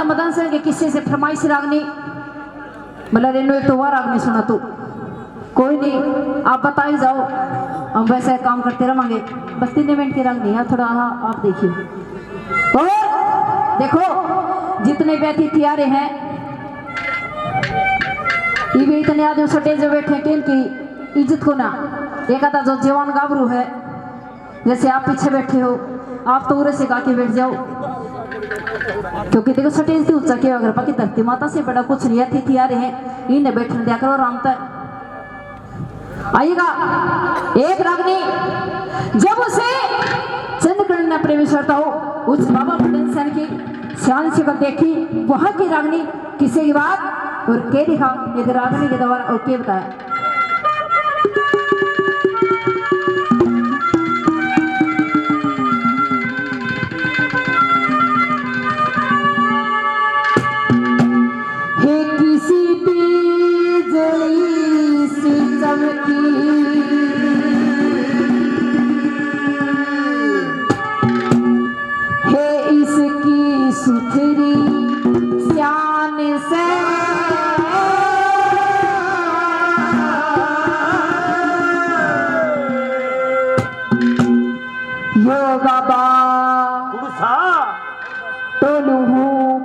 राजा मदन सिंह के किस्से से फरमाइश रागनी मतलब रेनो एक तो वह रागनी सुना तू कोई नहीं आप बता ही जाओ हम वैसे काम करते रहेंगे बस 3 मिनट की रागनी है थोड़ा हाँ आप देखिए और देखो जितने भी अतिथि आ रहे हैं ये भी इतने आदमी सटे जो बैठे हैं इनकी इज्जत को ना एक आधा जो जवान गाभरू है जैसे आप पीछे बैठे हो आप तो उरे से गा के बैठ जाओ क्योंकि देखो सटेज थी ऊंचा के अगर बाकी धरती माता से बड़ा कुछ नहीं अतिथि आ रहे हैं इन्हें बैठने दिया करो आराम तक आइएगा एक रागनी जब उसे चंद्रकर्ण ने प्रवेशता हो उस बाबा मदन सेन की श्यान से कर देखी वहां की रागनी किसी की बात और के दिखा एक रागनी के द्वारा और के बताया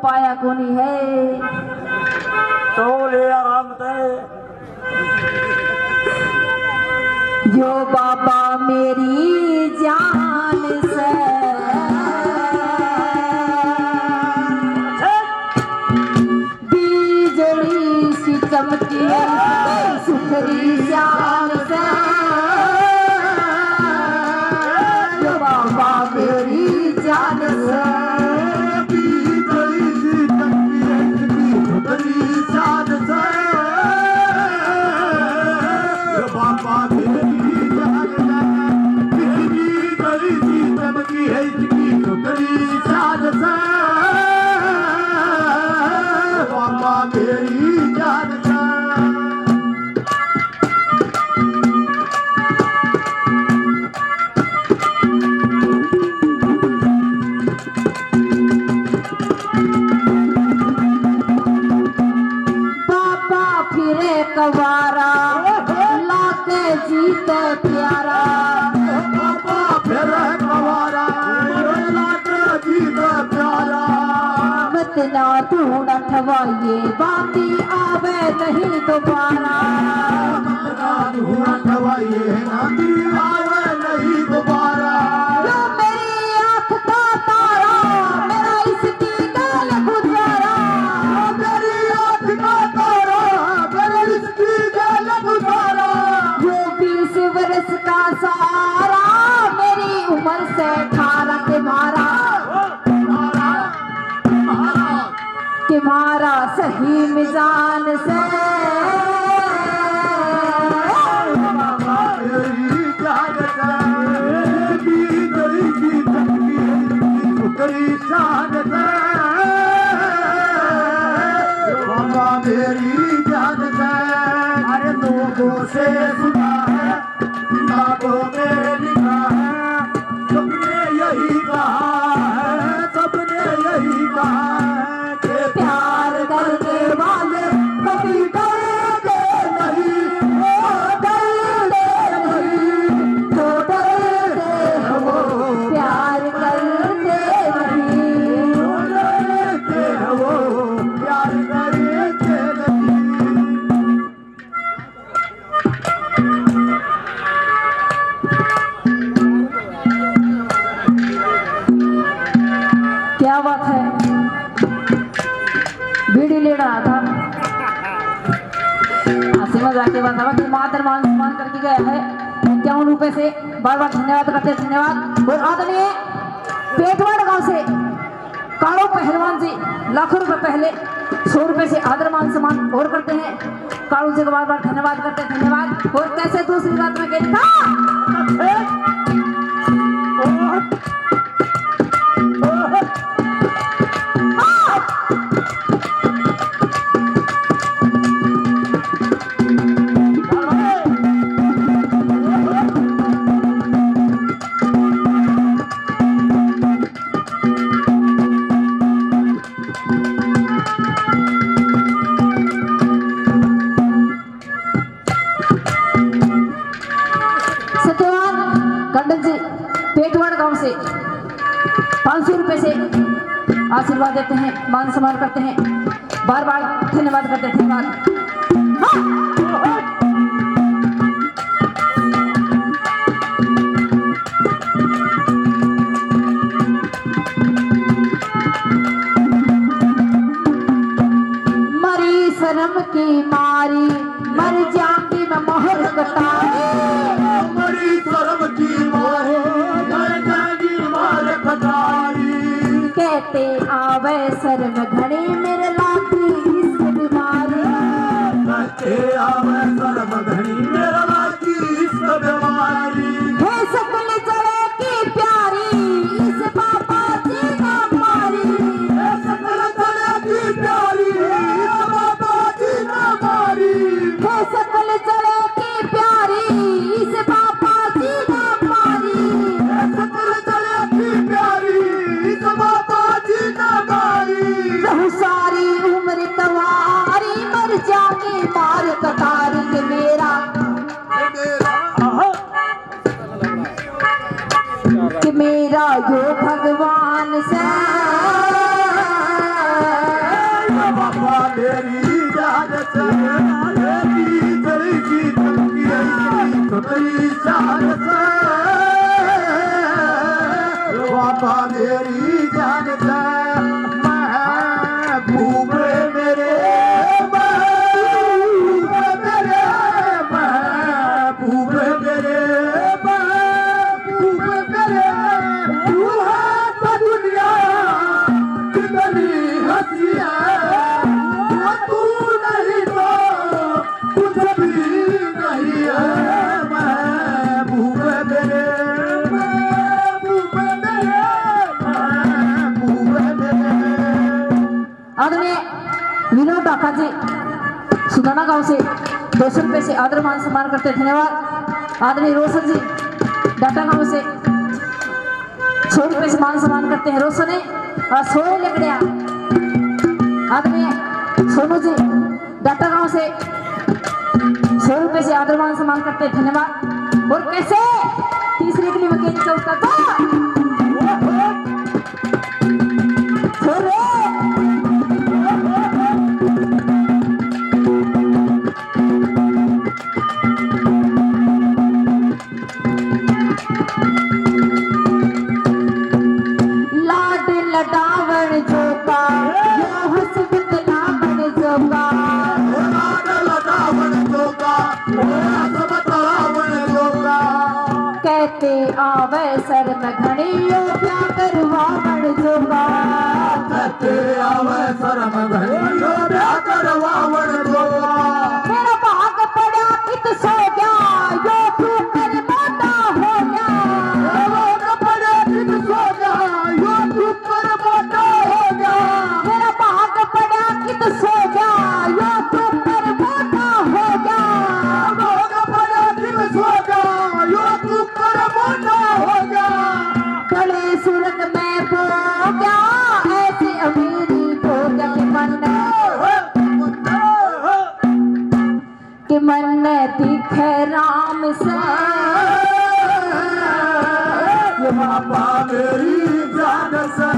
पाया कोनी है तो ले आराम दे यो बाबा मेरी जान से बिजली सी चमकी सुखरी जान से यो बाबा मेरी जान से कवारा लाके जीते प्यारा बाबा फिर कवारा लाके जीते प्यारा मत ना ढूंढ ठवाइए बाकी आवे नहीं दोबारा मत ना ढूंढ ठवाइए बाकी आवे नहीं दोबारा मेरी आँख का तारा मेरा इसकी गल गुजारा मेरी आँख का तारा मेरा इसकी गल गुजारा वो 20 वर्ष का सहारा मेरी उम्र से 18 के मारा सही मिजान से मेरी जान से अरे लोगों से सुना है किताबों में लिखा है सबने यही कहा है सबने यही कहा है कि प्यार करने वाले कभी डरते नहीं वो डरते नहीं तो डरते हैं वो प्यार करते नहीं डरते हैं वो प्यार करते नहीं क्या बात है बीड़ी ले रहा था आसिमा जाके बतावा कि मातर मान सम्मान करके गया है 51 रुपए से बार बार धन्यवाद करते धन्यवाद और आदरणीय पेटवाड़ गांव से कालो पहलवान जी लाखों रुपए पहले 100 रुपए से आदर मान सम्मान और करते हैं कालू जी को बार बार धन्यवाद करते धन्यवाद और कैसे दूसरी बात में कहने का 500 रुपए से आशीर्वाद देते हैं, मान सम्मान करते हैं, बार बार धन्यवाद करते हैं। धन्यवाद। हाँ। मरी शर्म की मारी मर जाऊंगी मैं मोहर कटारी, मरी शर्म की मारे मर जाएगी मार कटारी। कहते आवे शर्म घड़ी मेरे लागी इस बीमारी, कहते आवे शर्म घड़ी मेरा लागी इस बीमारी। हे सकल चढ़े की प्यारी इस बाबा जी ना मारी, हे सकल चढ़े की प्यारी इस बाबा जी ना मारी। हे सकल चढ़े की प्यारी इस बाबा जी ना मारी, हे सकल चढ़े की प्यारी इस बाबा जी ना मारी। रहू सारी उम्र तवारी मर जाके मार कतार के मेरा, कि मेरा जो भगवान से बाबा मेरी जान से मेरी तेरी की धमकी आई तो तेरी जान से बाबा मेरी जान से महबूब मेरे महबूब मेरे महबूब मेरे महबूब मेरे तू है तो दुनिया कितनी हंसी है, वो तू नहीं तो कुछ भी नहीं है। महबूब मेरे महबूब मेरे महबूब मेरे। आदरणीय विनोद डाका जी सुदाना गांव से 200 रुपए से आदर मान सम्मान करते हैं। धन्यवाद। आदरणीय रोशन जी डाटा गांव से 100 रुपए से मान सम्मान करते हैं। रोशन और सोए लकड़िया। आदरणीय सोनू जी डाटा गांव से 100 रुपए से आदर मान सम्मान करते हैं। धन्यवाद। और कैसे तीसरे के लिए मैकेनिक का उसका लाड लडावण जोका यो हसबत लावण जोका, लाड लडावण जोका हसबत लावण जोका। कहते आवे शर्म घड़ी यो क्या करवावण जोका, कहते आवे शर्म घड़ी यो क्या करवावण जोका। मेरा भाग पड़ा कित सो गया यो तू कर मोटा हो गया, भाग पड़ा कित सो गया यो तू कर मोटा हो गया। मेरा भाग पड़ा कित सो गया यो तू कर मोटा हो गया, भाग पड़ा कित सो गया यो तू कर मोटा हो गया। बड़े सुरग में पो गया ऐसे अमीरी हो गया कि मन दिखे राम से, ये बाबा मेरी जान से